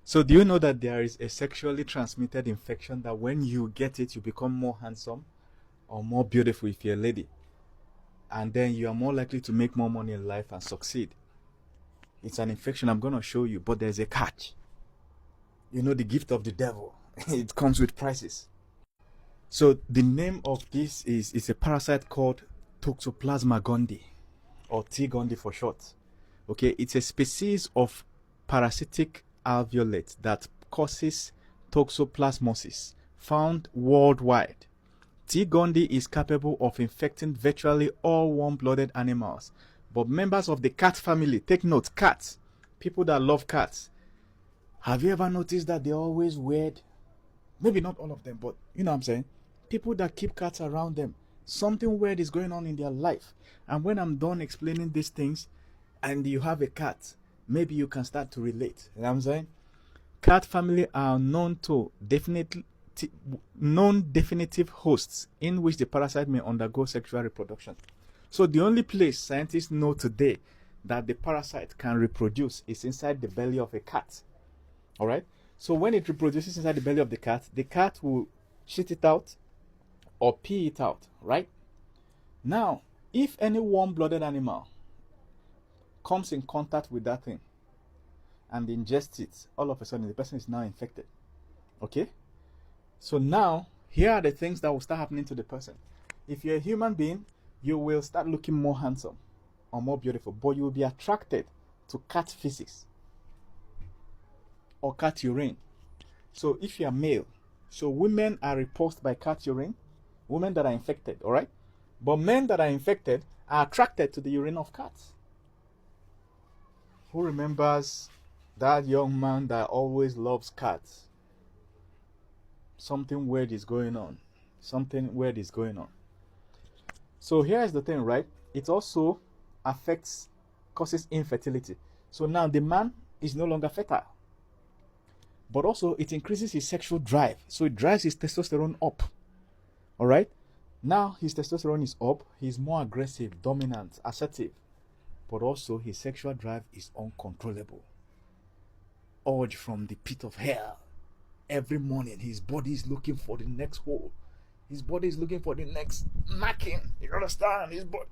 So do you know that there is a sexually transmitted infection that when you get it, you become more handsome or more beautiful if you're a lady? And then you are more likely to make more money in life and succeed. It's an infection I'm going to show you, but there's a catch. You know, the gift of the devil. It comes with prices. So the name of this is a parasite called Toxoplasma gondii, or T. gondii for short. Okay, it's a species of parasitic alveolate that causes toxoplasmosis, found worldwide. T. gondii is capable of infecting virtually all warm-blooded animals, but members of the cat family, take note, cats, people that love cats, have you ever noticed that they're always weird? Maybe not all of them, but you know what I'm saying? People that keep cats around them, something weird is going on in their life. And when I'm done explaining these things and you have a cat, maybe you can start to relate. You know what I'm saying? Cat family are known definitive hosts in which the parasite may undergo sexual reproduction. So the only place scientists know today that the parasite can reproduce is inside the belly of a cat. All right? So when it reproduces inside the belly of the cat will shit it out or pee it out, right? Now, if any warm-blooded animal comes in contact with that thing and ingests it, all of a sudden the person is now infected. Okay? So now, here are the things that will start happening to the person. If you're a human being, you will start looking more handsome or more beautiful, but you will be attracted to cat feces or cat urine. So if you are male, so women are repulsed by cat urine, women that are infected, all right? But men that are infected are attracted to the urine of cats. Who remembers that young man that always loves cats? Something weird is going on. Something weird is going on. So here's the thing, right? It also causes infertility. So now the man is no longer fertile. But also it increases his sexual drive. So it drives his testosterone up. All right? Now his testosterone is up. He's more aggressive, dominant, assertive. But also his sexual drive is uncontrollable. Urge from the pit of hell. Every morning his body is looking for the next hole. His body is looking for the next knocking. You understand? His body.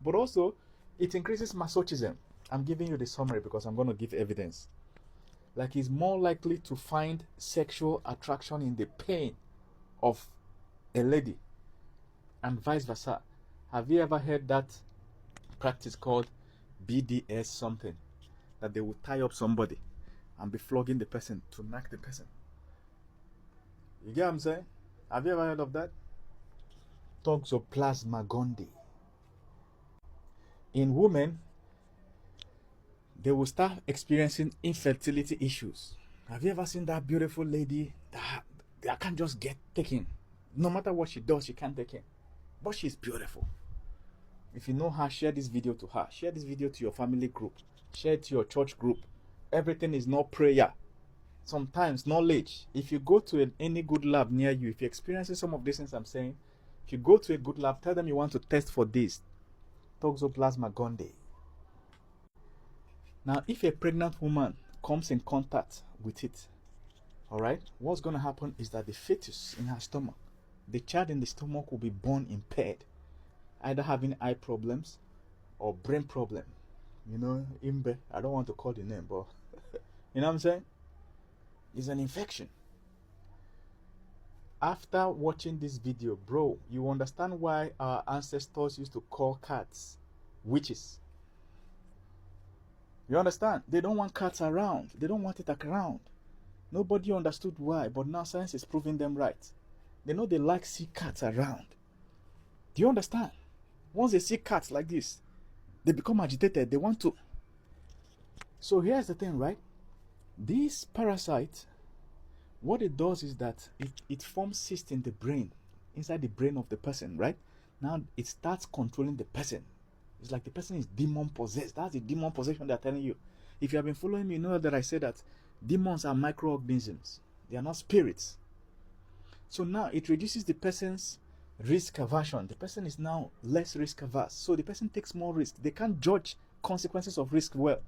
But also it increases masochism. I'm giving you the summary because I'm going to give evidence. Like he's more likely to find sexual attraction in the pain of a lady and vice versa. Have you ever heard that practice called BDS something? That they will tie up somebody and be flogging the person to knock the person. You get what I'm saying? Have you ever heard of that? Toxoplasma gondii. In women, they will start experiencing infertility issues. Have you ever seen that beautiful lady that can't just get taken? No matter what she does, she can't take it. But she's beautiful. If you know her, share this video to her. Share this video to your family group. Share it to your church group. Everything is not prayer. Sometimes knowledge. If you go to any good lab near you, if you're experiencing some of these things I'm saying, if you go to a good lab, tell them you want to test for this. Toxoplasma gondii. Now, if a pregnant woman comes in contact with it, all right, what's going to happen is that the fetus in her stomach, the child in the stomach will be born impaired, either having eye problems or brain problem. You know, Imbe, I don't want to call the name, but you know what I'm saying? It's an infection. After watching this video, bro, you understand why our ancestors used to call cats witches. You understand? They don't want cats around. They don't want it around. Nobody understood why, but now science is proving them right. They know they like see cats around. Do you understand? Once they see cats like this, they become agitated. They want to. So here's the thing, right? This parasite, what it does is that it forms cysts in the brain, inside the brain of the person, right? Now it starts controlling the person. It's like the person is demon possessed. That's the demon possession they're telling you. If you have been following me, you know that I say that demons are microorganisms. They are not spirits. So now it reduces the person's risk aversion. The person is now less risk averse. So the person takes more risk. They can't judge consequences of risk well.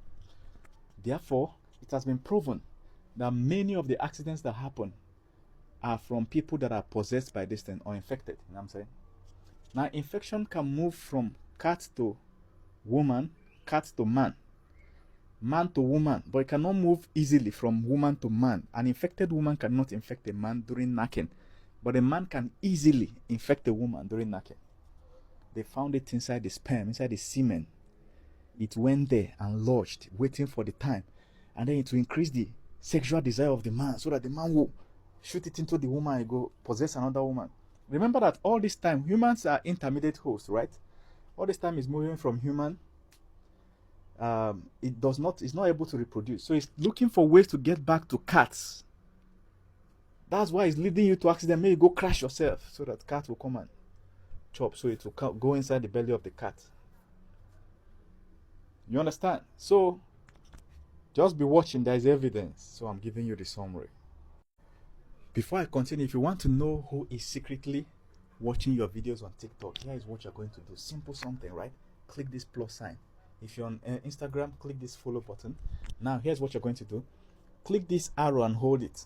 Therefore, it has been proven that many of the accidents that happen are from people that are possessed by this thing or infected. You know what I'm saying? Now, infection can move from cat to woman, cat to man, man to woman, but it cannot move easily from woman to man. An infected woman cannot infect a man during knacking, but a man can easily infect a woman during knacking. They found it inside the sperm, inside the semen. It went there and lodged, waiting for the time, and then it will increase the sexual desire of the man, so that the man will shoot it into the woman and go possess another woman. Remember that all this time humans are intermediate hosts, right? All this time is moving from human. It's not able to reproduce, so it's looking for ways to get back to cats. That's why it's leading you to accident. Maybe go crash yourself so that cat will come and chop, so it will go inside the belly of the cat. You understand? So just be watching. There is evidence, so I'm giving you the summary. Before I continue, if you want to know who is secretly watching your videos on TikTok, here is what you're going to do. Simple something, right? Click this plus sign. If you're on Instagram, click this follow button. Now here's what you're going to do. Click this arrow and hold it.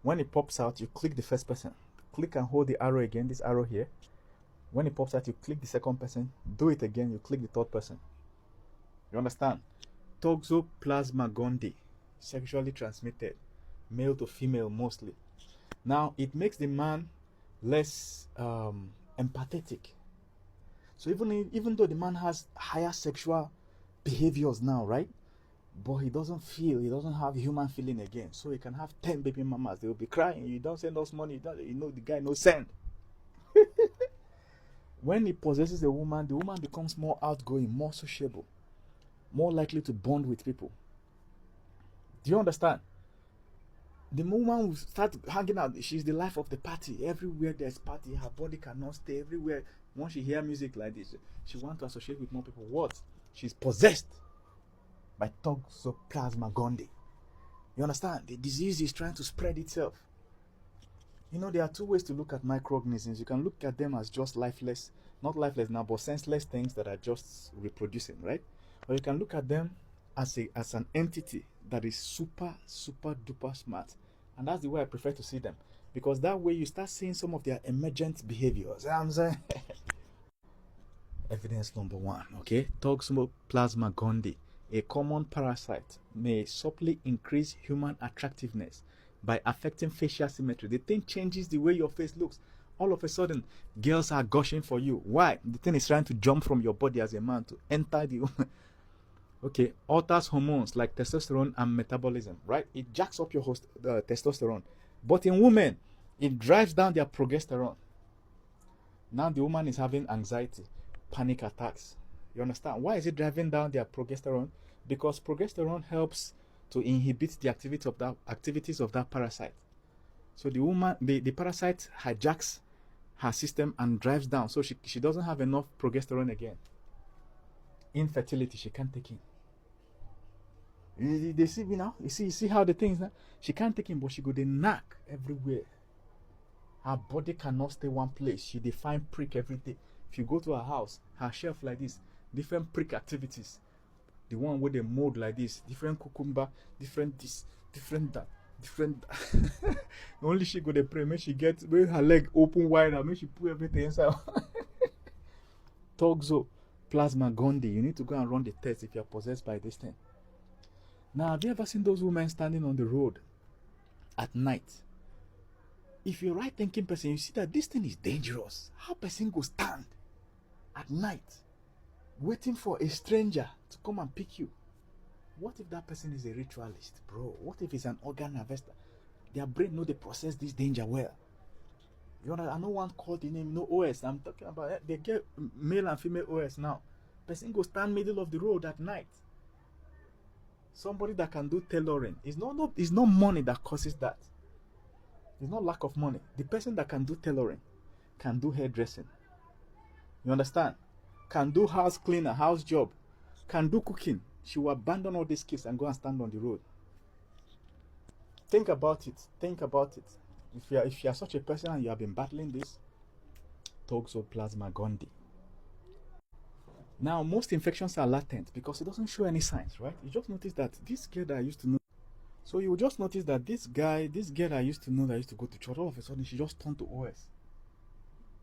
When it pops out, you click the first person. Click and hold the arrow again, this arrow here. When it pops out, you click the second person. Do it again, you click the third person. You understand? Toxoplasma gondii, sexually transmitted, male to female mostly. Now it makes the man less empathetic. So even though the man has higher sexual behaviors now, right? But he doesn't have human feeling again. So he can have 10 baby mamas. They will be crying. You don't send us money. You know the guy no send. When he possesses a woman, the woman becomes more outgoing, more sociable, more likely to bond with people. Do you understand? The woman will start hanging out. She's the life of the party. Everywhere there's party, her body cannot stay. Everywhere, once she hears music like this, she wants to associate with more people. What? She's possessed by Toxoplasma gondii. You understand? The disease is trying to spread itself. You know, there are two ways to look at microorganisms. You can look at them as just lifeless, not lifeless now, but senseless things that are just reproducing, right? Or you can look at them as an entity that is super duper smart. And that's the way I prefer to see them, because that way you start seeing some of their emergent behaviors. You know what I'm saying? Evidence number one, okay? Toxoplasma gondii, a common parasite, may subtly increase human attractiveness by affecting facial symmetry. The thing changes the way your face looks. All of a sudden, girls are gushing for you. Why? The thing is trying to jump from your body as a man to enter the woman. Okay, alters hormones like testosterone and metabolism, right? It jacks up your testosterone. But in women, it drives down their progesterone. Now the woman is having anxiety, panic attacks. You understand? Why is it driving down their progesterone? Because progesterone helps to inhibit the activities of that parasite. So the woman, the parasite hijacks her system and drives down. So she doesn't have enough progesterone again. Infertility, she can't take in. They see me now. You see how the things now. She can't take in, but she go the knack everywhere. Her body cannot stay one place. She define prick every day. If you go to her house, her shelf like this, different prick activities. The one where they mold like this, different cucumber, different this, different that, different. Only she go to pray. Make she get her leg open wide and make she put everything inside. Toxoplasma gondii. You need to go and run the test if you are possessed by this thing. Now, have you ever seen those women standing on the road at night? If you're a right-thinking person, you see that this thing is dangerous. How person go stand at night waiting for a stranger to come and pick you? What if that person is a ritualist, bro? What if he's an organ harvester? Their brain know they process this danger well. You know, I know one called the name, no OS. I'm talking about it. They get male and female OS now. Person go stand middle of the road at night. Somebody that can do tailoring. It's not money that causes that. It's not lack of money. The person that can do tailoring can do hairdressing. You understand? Can do house cleaner, house job, can do cooking. She will abandon all these skills and go and stand on the road. Think about it. Think about it. If you are such a person and you have been battling this, Toxoplasma gondii. Now, most infections are latent because it doesn't show any signs, right? You just notice that this girl that I used to know, So you will just notice that this girl I used to know that used to go to church, all of a sudden she just turned to OS.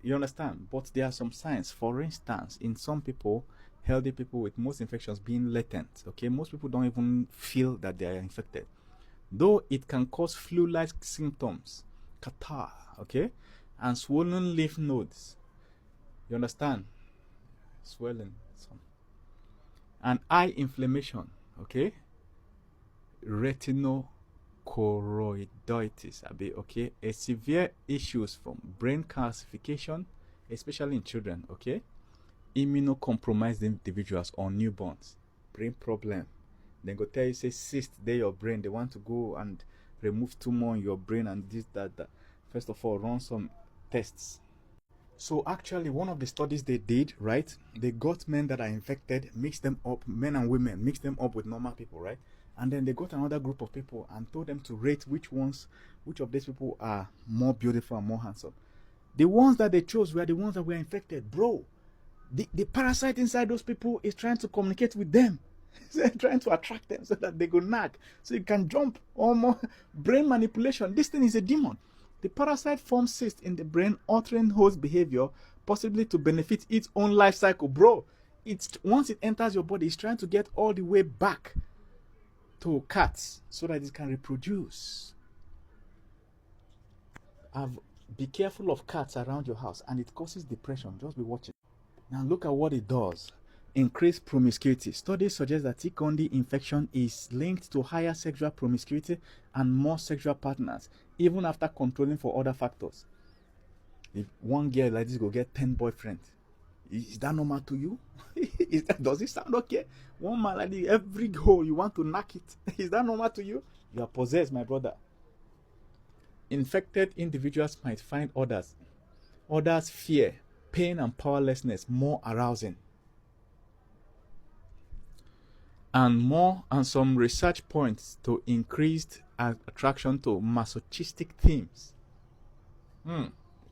You understand? But there are some signs. For instance, in some people, healthy people with most infections being latent, okay, most people don't even feel that they are infected, though it can cause flu-like symptoms, catarrh, okay, and swollen lymph nodes. You understand? Swelling, some, and eye inflammation, okay, retinochoroiditis, okay, a severe issues from brain calcification, especially in children, okay, immunocompromised individuals or newborns, brain problem. Then go tell you say cyst there your brain, they want to go and remove tumor in your brain and this that. First of all, run some tests. So actually, one of the studies they did, right, they got men that are infected, mixed them up, men and women, mixed them up with normal people, right, and then they got another group of people and told them to rate which of these people are more beautiful and more handsome. The ones that they chose were the ones that were infected, bro. The parasite inside those people is trying to communicate with them. Trying to attract them so that they go nag, so you can jump, or more brain manipulation. This thing is a demon. The parasite forms cysts in the brain, altering host behavior, possibly to benefit its own life cycle, bro. It's once it enters your body, it's trying to get all the way back to cats so that it can reproduce. Be careful of cats around your house, and it causes depression. Just be watching. Now look at what it does. Increased promiscuity. Studies suggest that T. gondii infection is linked to higher sexual promiscuity and more sexual partners, even after controlling for other factors. If one girl like this go get 10 boyfriends, is that normal to you? Does it sound okay? One man like this, every hole you want to knock it. Is that normal to you? You are possessed, my brother. Infected individuals might find others fear, pain, and powerlessness more arousing. And some research points to increased attraction to masochistic themes.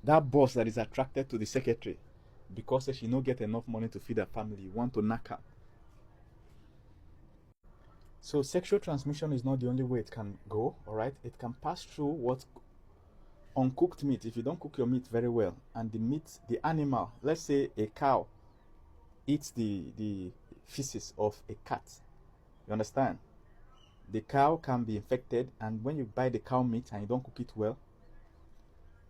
That boss that is attracted to the secretary because she no get enough money to feed her family, you want to knock her. So sexual transmission is not the only way it can go, all right? It can pass through what uncooked meat. If you don't cook your meat very well, and the animal, let's say a cow, eats the feces of a cat. You understand? The cow can be infected, and when you buy the cow meat and you don't cook it well,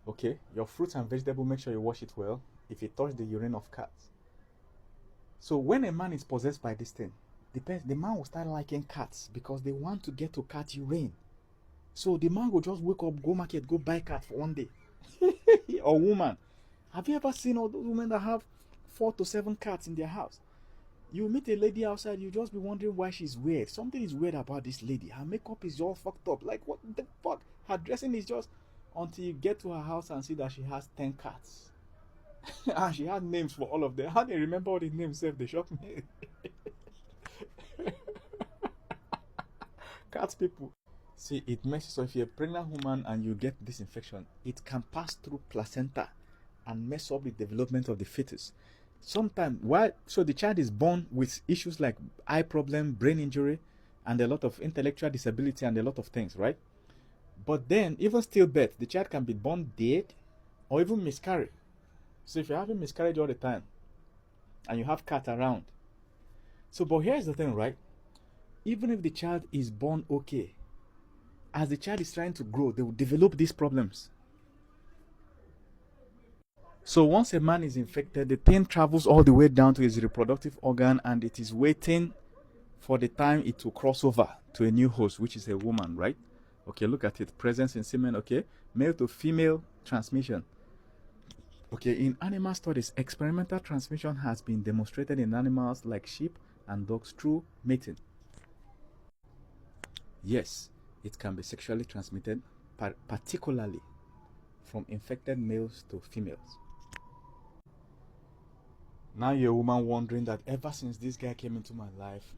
okay, your fruits and vegetables, make sure you wash it well if you touch the urine of cats. So when a man is possessed by this thing, the man will start liking cats because they want to get to cat urine. So the man will just wake up, go market, go buy cat for one day. Or woman. Have you ever seen all those women that have 4 to 7 cats in their house? You meet a lady outside, you just be wondering why she's weird. Something is weird about this lady. Her makeup is all fucked up. Like, what the fuck? Her dressing is just... Until you get to her house and see that she has 10 cats. And she had names for all of them. How do you remember all the names? They shock me. Cats people. See, it messes. So if you're a pregnant woman and you get this infection, it can pass through placenta and mess up the development of the fetus. Sometimes, so the child is born with issues like eye problem, brain injury, and a lot of intellectual disability and a lot of things, right? But then, even stillbirth, the child can be born dead or even miscarry. So if you're having miscarriage all the time and you have cat around, so but here's the thing, right? Even if the child is born okay, as the child is trying to grow, they will develop these problems. So once a man is infected, the thing travels all the way down to his reproductive organ, and it is waiting for the time it will cross over to a new host, which is a woman, right? Okay, look at it. Presence in semen, okay? Male to female transmission. Okay, in animal studies, experimental transmission has been demonstrated in animals like sheep and dogs through mating. Yes, it can be sexually transmitted, particularly from infected males to females. Now you're a woman wondering that ever since this guy came into my life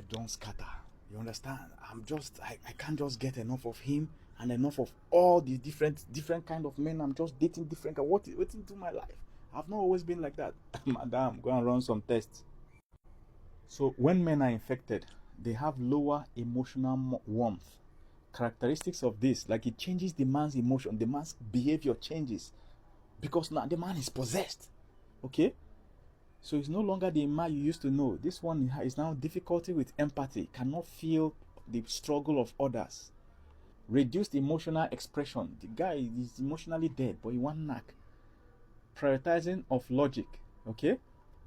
don't scatter. You understand? I can't just get enough of him and enough of all the different kind of men. I'm just dating different. What into my life? I've not always been like that. Madam, go and run some tests. So when men are infected, they have lower emotional warmth characteristics of this, like it changes the man's emotion, the man's behavior changes because now the man is possessed. Okay, so it's no longer the man you used to know. This one is now difficulty with empathy, cannot feel the struggle of others. Reduced emotional expression, the guy is emotionally dead but he want knack. Prioritizing of logic. Okay,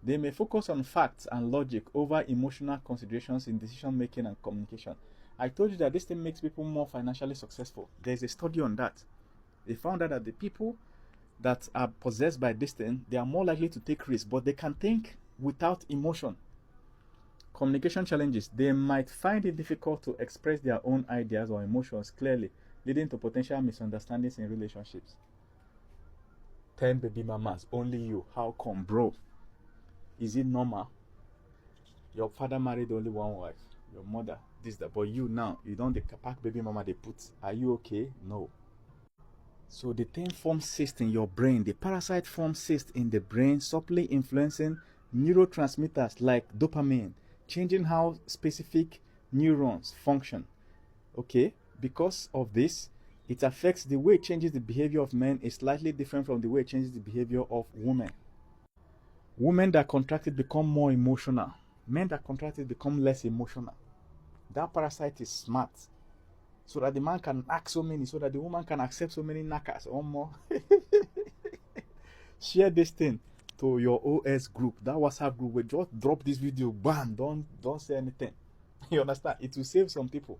they may focus on facts and logic over emotional considerations in decision making and communication. I told you that this thing makes people more financially successful. There's a study on that. They found out that the people that are possessed by this thing, they are more likely to take risks, but they can think without emotion. Communication challenges. They might find it difficult to express their own ideas or emotions clearly, leading to potential misunderstandings in relationships. 10 baby mamas, only you. How come, bro? Is it normal? Your father married only one wife. Your mother, this, that. But you now, you don't pack baby mama they put. Are you okay? No. So the thing forms cyst in your brain. The parasite forms cyst in the brain, subtly influencing neurotransmitters like dopamine, changing how specific neurons function. Okay, because of this, it affects the way it changes the behavior of men is slightly different from the way it changes the behavior of women. Women that contract it become more emotional. Men that contract it become less emotional. That parasite is smart. So that the man can act so many, so that the woman can accept so many knackers or more. Share this thing to your OS group, that WhatsApp group. We just drop this video, bam, don't say anything. You understand? It will save some people.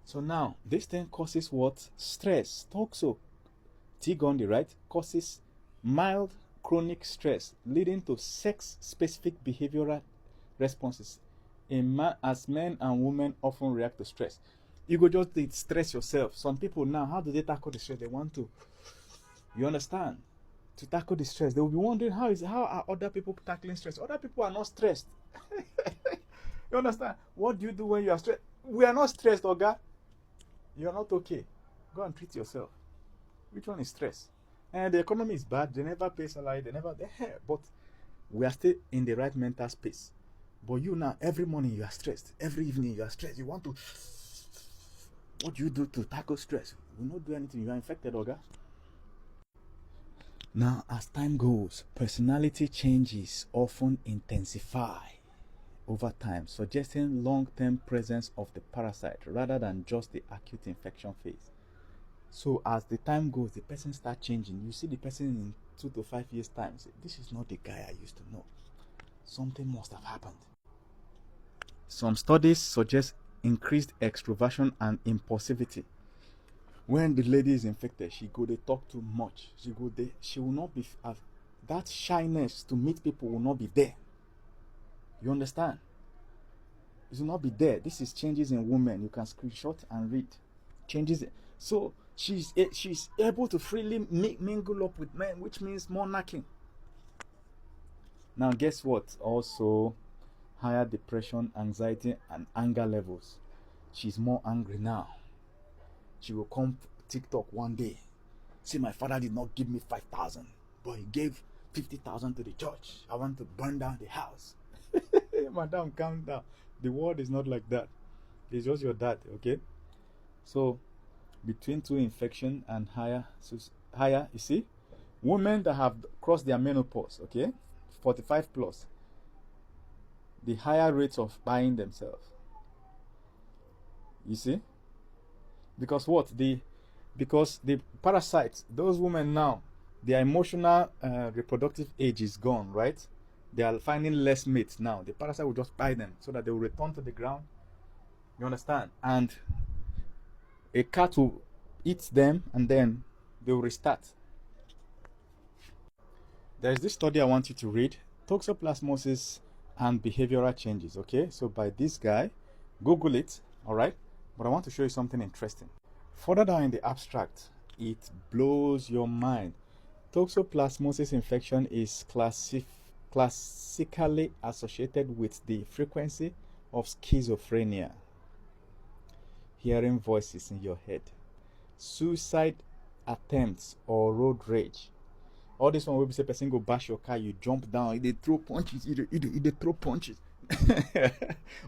So now this thing causes what? Stress. Toxo, gondii, right? Causes mild chronic stress, leading to sex-specific behavioral responses as men and women often react to stress. You go just stress yourself. Some people now, how do they tackle the stress? They want to, you understand, to tackle the stress. They will be wondering how are other people tackling stress. Other people are not stressed. You understand? What do you do when you are stressed? We are not stressed, Oga. You are not okay. Go and treat yourself. Which one is stress? And the economy is bad. They never pay salary. But we are still in the right mental space. But you now, every morning you are stressed. Every evening you are stressed. You want to. What do you do to tackle stress? You will not do anything. You are infected, Oga. Now, as time goes, personality changes often intensify over time, suggesting long-term presence of the parasite rather than just the acute infection phase. So as the time goes, the person starts changing. You see the person in 2 to 5 years' time. Say, this is not the guy I used to know. Something must have happened. Some studies suggest increased extroversion and impulsivity. When the lady is infected, she go they talk too much. She will not be that shyness to meet people will not be there. You understand? It will not be there. This is changes in women. You can screenshot and read changes. So she's able to freely mingle up with men, which means more knacking. Now guess what? Also higher depression, anxiety, and anger levels. She's more angry now. She will come TikTok one day. See, my father did not give me 5,000, but he gave 50,000 to the church. I want to burn down the house. Madam, calm down. The world is not like that. It's just your dad, okay? So between two infection and higher, you see, women that have crossed their menopause, okay, 45 plus, the higher rates of buying themselves. You see, because because the parasites, those women now, their emotional reproductive age is gone, right? They are finding less mates now. The parasite will just buy them so that they will return to the ground. You understand? And a cat will eat them and then they will restart. There is this study I want you to read, Toxoplasmosis and behavioral changes. Okay, so by this guy, Google it. All right, but I want to show you something interesting. Further down in the abstract, it blows your mind. Toxoplasmosis infection is classically associated with the frequency of schizophrenia, hearing voices in your head, suicide attempts, or road rage. All this one will be say person go bash your car, you jump down, they throw punches, they throw punches.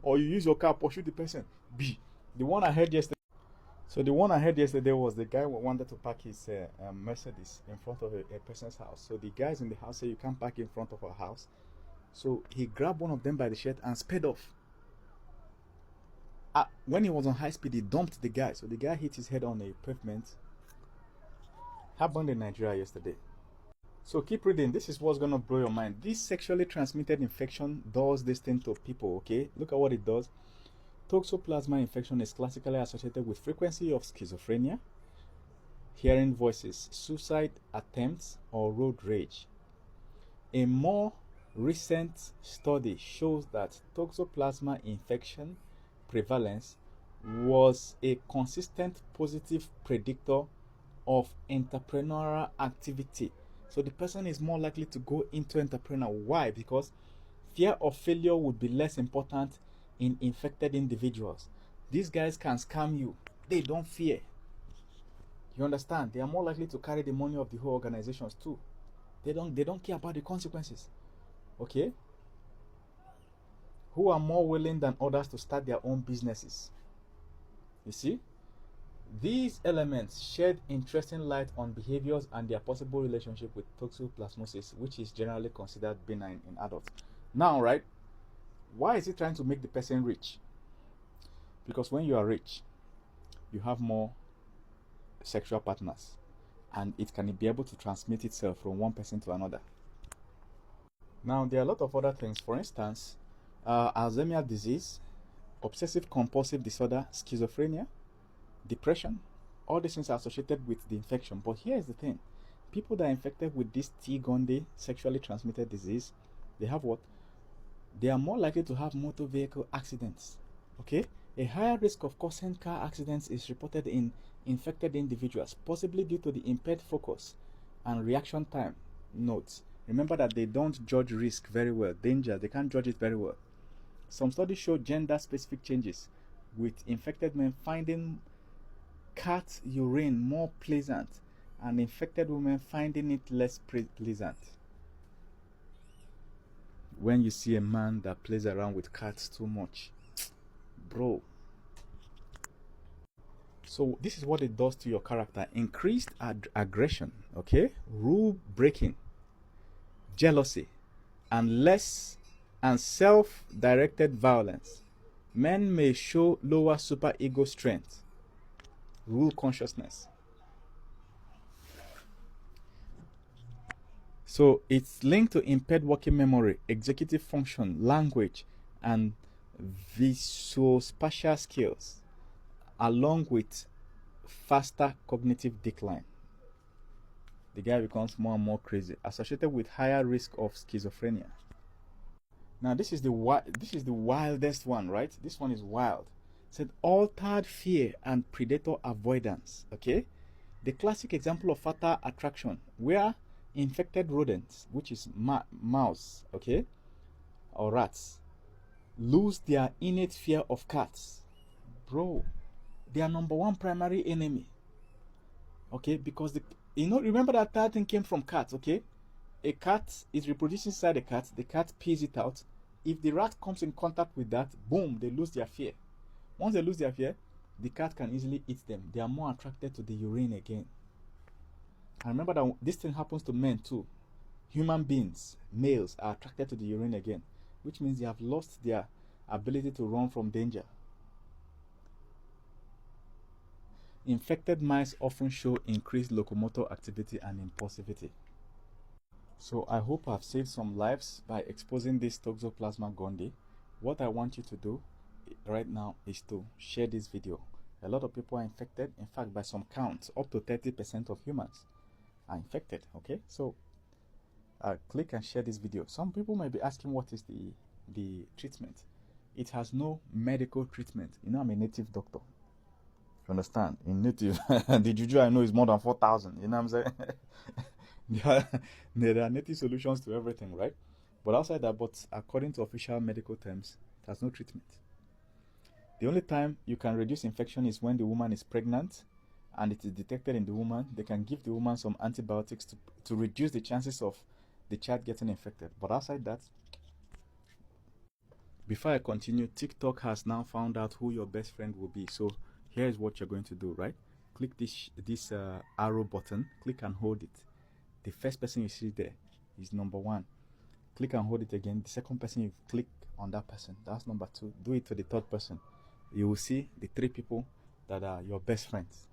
Or you use your car, pursue the person. B. The one I heard yesterday. So the one I heard yesterday was the guy who wanted to park his Mercedes in front of a person's house. So the guys in the house say you can't park in front of our house. So he grabbed one of them by the shirt and sped off. When he was on high speed, he dumped the guy. So the guy hit his head on a pavement. Happened in Nigeria yesterday. So keep reading. This is what's going to blow your mind. This sexually transmitted infection does this thing to people, okay? Look at what it does. Toxoplasma infection is classically associated with frequency of schizophrenia, hearing voices, suicide attempts, or road rage. A more recent study shows that Toxoplasma infection prevalence was a consistent positive predictor of entrepreneurial activity. So the person is more likely to go into entrepreneur. Why? Because fear of failure would be less important in infected individuals. These guys can scam you. They don't fear. You understand? They are more likely to carry the money of the whole organizations too. They don't care about the consequences. Okay? Who are more willing than others to start their own businesses. You see? These elements shed interesting light on behaviors and their possible relationship with toxoplasmosis, which is generally considered benign in adults. Now, right? Why is it trying to make the person rich? Because when you are rich, you have more sexual partners, and it can be able to transmit itself from one person to another. Now, there are a lot of other things. For instance, Alzheimer's disease, obsessive compulsive disorder, schizophrenia, depression. All these things are associated with the infection. But here is the thing. People that are infected with this T. gondii sexually transmitted disease, they have what? They are more likely to have motor vehicle accidents. Okay? A higher risk of causing car accidents is reported in infected individuals, possibly due to the impaired focus and reaction time. Note, remember that they don't judge risk very well. Danger, they can't judge it very well. Some studies show gender-specific changes, with infected men finding cat urine more pleasant and infected women finding it less pleasant. When you see a man that plays around with cats too much, bro. So this is what it does to your character. Increased aggression, okay, rule breaking, jealousy, and self-directed violence. Men may show lower superego strength, rule consciousness. So it's linked to impaired working memory, executive function, language, and visuospatial skills, along with faster cognitive decline. The guy becomes more and more crazy, associated with higher risk of schizophrenia. Now this is the wildest one, right? This one is wild. It said altered fear and predator avoidance. Okay, the classic example of fatal attraction, where infected rodents, which is mouse, okay, or rats, lose their innate fear of cats. Bro, their number one primary enemy. Okay, because remember that thing came from cats. Okay, a cat is reproducing inside the cat pees it out. If the rat comes in contact with that, boom, they lose their fear. Once they lose their fear, the cat can easily eat them. They are more attracted to the urine again. And remember that this thing happens to men too. Human beings, males, are attracted to the urine again, which means they have lost their ability to run from danger. Infected mice often show increased locomotor activity and impulsivity. So I hope I've saved some lives by exposing this Toxoplasma gondii. What I want you to do right now is to share this video. A lot of people are infected. In fact, by some counts, up to 30% of humans are infected. Okay, so click and share this video. Some people might be asking, what is the treatment? It has no medical treatment. You know, I'm a native doctor. You understand? In native, the juju I know is more than 4,000. You know what I'm saying? there are native solutions to everything, right? But outside that, according to official medical terms, it has no treatment. The only time you can reduce infection is when the woman is pregnant and it is detected in the woman. They can give the woman some antibiotics to reduce the chances of the child getting infected. But outside that, before I continue, TikTok has now found out who your best friend will be. So here's what you're going to do, right? Click this arrow button, click and hold it. The first person you see there is number 1. Click and hold it again. The second person, you click on that person, that's number 2. Do it to the third person. You will see the 3 people that are your best friends.